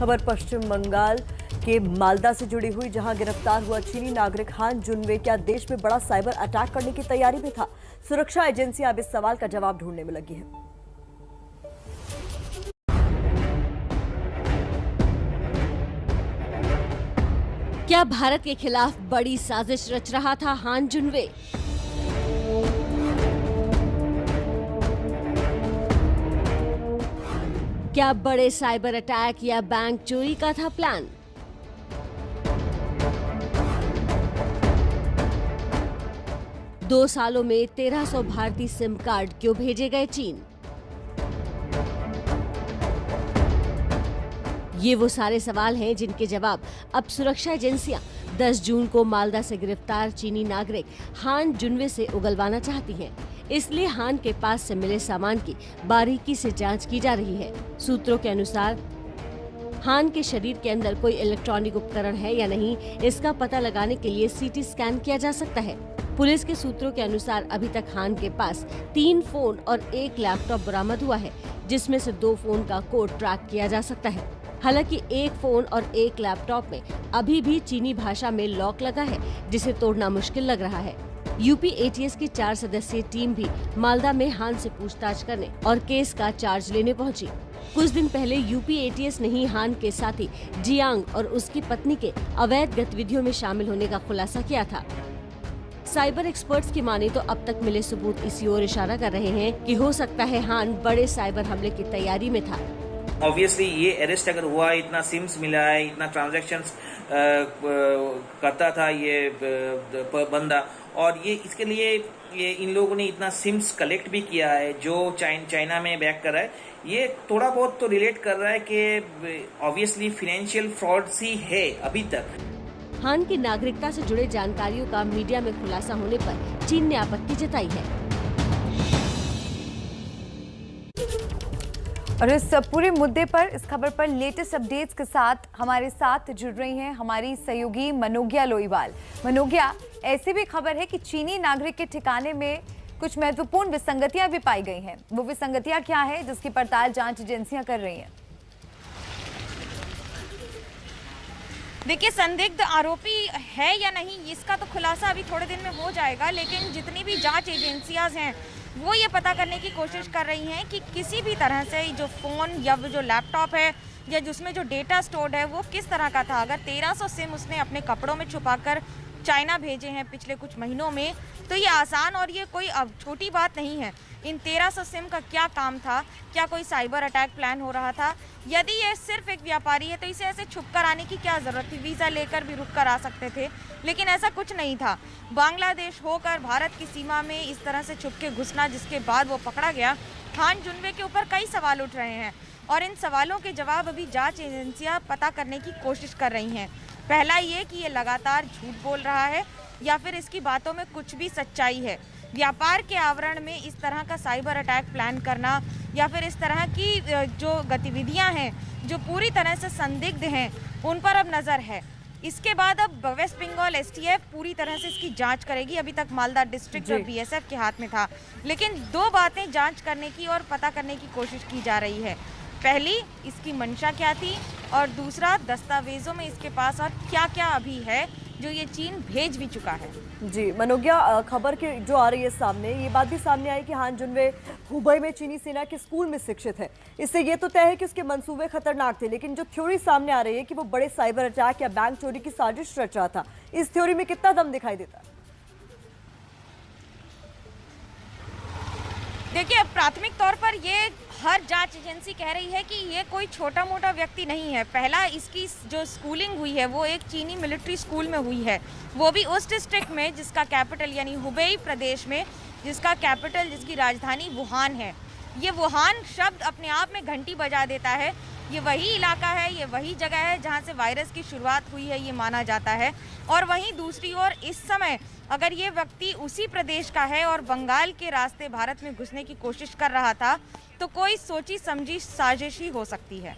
खबर पश्चिम बंगाल के मालदा से जुड़ी हुई, जहां गिरफ्तार हुआ चीनी नागरिक हान जुनवे क्या देश में बड़ा साइबर अटैक करने की तैयारी में था। सुरक्षा एजेंसियां अब इस सवाल का जवाब ढूंढने में लगी हैं। क्या भारत के खिलाफ बड़ी साजिश रच रहा था हान जुनवे? क्या बड़े साइबर अटैक या बैंक चोरी का था प्लान? दो सालों में 1300 भारतीय सिम कार्ड क्यों भेजे गए चीन? ये वो सारे सवाल हैं जिनके जवाब अब सुरक्षा एजेंसियां 10 जून को मालदा से गिरफ्तार चीनी नागरिक हान जुनवे से उगलवाना चाहती हैं। इसलिए हान के पास से मिले सामान की बारीकी से जांच की जा रही है। सूत्रों के अनुसार हान के शरीर के अंदर कोई इलेक्ट्रॉनिक उपकरण है या नहीं, इसका पता लगाने के लिए सीटी स्कैन किया जा सकता है। पुलिस के सूत्रों के अनुसार अभी तक हान के पास 3 फोन और 1 लैपटॉप बरामद हुआ है, जिसमें से 2 फोन का कोड ट्रैक किया जा सकता है। हालांकि 1 फोन और 1 लैपटॉप में अभी भी चीनी भाषा में लॉक लगा है, जिसे तोड़ना मुश्किल लग रहा है। यूपी एटीएस की 4 सदस्यीय टीम भी मालदा में हान से पूछताछ करने और केस का चार्ज लेने पहुंची। कुछ दिन पहले यूपी एटीएस ने ही हान के साथी जियांग और उसकी पत्नी के अवैध गतिविधियों में शामिल होने का खुलासा किया था। साइबर एक्सपर्ट्स की माने तो अब तक मिले सबूत इसी ओर इशारा कर रहे हैं कि हो सकता है हान बड़े साइबर हमले की तैयारी में था। ऑब्वियसली ये अरेस्ट अगर हुआ, इतना सिम्स मिला है, इतना ट्रांजैक्शंस करता था ये बंदा, और ये इसके लिए ये इन लोगों ने इतना सिम्स कलेक्ट भी किया है जो चाइना में बैक कर रहा है। ये थोड़ा बहुत तो रिलेट कर रहा है कि ऑब्वियसली फाइनेंशियल फ्रॉड सी है अभी तक। हान की नागरिकता से जुड़े जानकारियों का मीडिया में खुलासा होने पर चीन ने आपत्ति जताई है। और इस पूरे मुद्दे पर, इस खबर पर लेटेस्ट अपडेट्स के साथ हमारे साथ जुड़ रही हैं हमारी सहयोगी मनोज्ञा लोईवाल। मनोज्ञा, ऐसी भी खबर है कि चीनी नागरिक के ठिकाने में कुछ महत्वपूर्ण विसंगतियां भी पाई गई हैं। वो विसंगतियां क्या है जिसकी पड़ताल जांच एजेंसियां कर रही हैं? देखिए, संदिग्ध आरोपी है या नहीं इसका तो खुलासा अभी थोड़े दिन में हो जाएगा, लेकिन जितनी भी जांच एजेंसियां हैं वो ये पता करने की कोशिश कर रही हैं कि किसी भी तरह से जो फ़ोन या जो लैपटॉप है या जिसमें जो डेटा स्टोर्ड है वो किस तरह का था। अगर 1300 सिम उसने अपने कपड़ों में छुपाकर चाइना भेजे हैं पिछले कुछ महीनों में, तो ये आसान और ये कोई अब छोटी बात नहीं है। इन 1300 सिम का क्या काम था? क्या कोई साइबर अटैक प्लान हो रहा था? यदि ये सिर्फ एक व्यापारी है तो इसे ऐसे छुप कर आने की क्या ज़रूरत थी? वीज़ा लेकर भी रुक कर आ सकते थे, लेकिन ऐसा कुछ नहीं था। बांग्लादेश होकर भारत की सीमा में इस तरह से छुप के घुसना, जिसके बाद वो पकड़ा गया। हान जुनवे के ऊपर कई सवाल उठ रहे हैं और इन सवालों के जवाब अभी जांच एजेंसियां पता करने की कोशिश कर रही हैं। पहला ये कि ये लगातार झूठ बोल रहा है या फिर इसकी बातों में कुछ भी सच्चाई है। व्यापार के आवरण में इस तरह का साइबर अटैक प्लान करना या फिर इस तरह की जो गतिविधियां हैं जो पूरी तरह से संदिग्ध हैं, उन पर अब नज़र है। इसके बाद अब वेस्ट बंगाल एसटीएफ पूरी तरह से इसकी जांच करेगी। अभी तक मालदा डिस्ट्रिक्ट और बीएसएफ के हाथ में था, लेकिन 2 बातें जांच करने की और पता करने की कोशिश की जा रही है। पहली, इसकी मंशा क्या थी, और दूसरा, दस्तावेजों में इसके पास और क्या क्या अभी है जो ये चीन भेज भी चुका है। जी मनोज्ञा, खबर की जो आ रही है सामने, ये बात भी सामने आई कि हान जुनवे हुबई में चीनी सेना के स्कूल में शिक्षित है। इससे ये तो तय है कि उसके मंसूबे खतरनाक थे, लेकिन जो थ्योरी सामने आ रही है कि वो बड़े साइबर अटैक या बैंक चोरी की साजिश रच रहा था, इस थ्योरी में कितना दम दिखाई देता है? देखिए, प्राथमिक तौर पर ये हर जांच एजेंसी कह रही है कि ये कोई छोटा मोटा व्यक्ति नहीं है। पहला, इसकी जो स्कूलिंग हुई है वो एक चीनी मिलिट्री स्कूल में हुई है, वो भी उस डिस्ट्रिक्ट में जिसका कैपिटल यानी हुबेई प्रदेश में, जिसका कैपिटल, जिसकी राजधानी वुहान है। ये वुहान शब्द अपने आप में घंटी बजा देता है। ये वही इलाका है, ये वही जगह है जहाँ से वायरस की शुरुआत हुई है, ये माना जाता है। और वहीं दूसरी ओर इस समय अगर ये व्यक्ति उसी प्रदेश का है और बंगाल के रास्ते भारत में घुसने की कोशिश कर रहा था, तो कोई सोची समझी साजिश ही हो सकती है।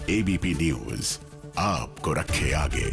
एबीपी न्यूज़ आपको रखे आगे।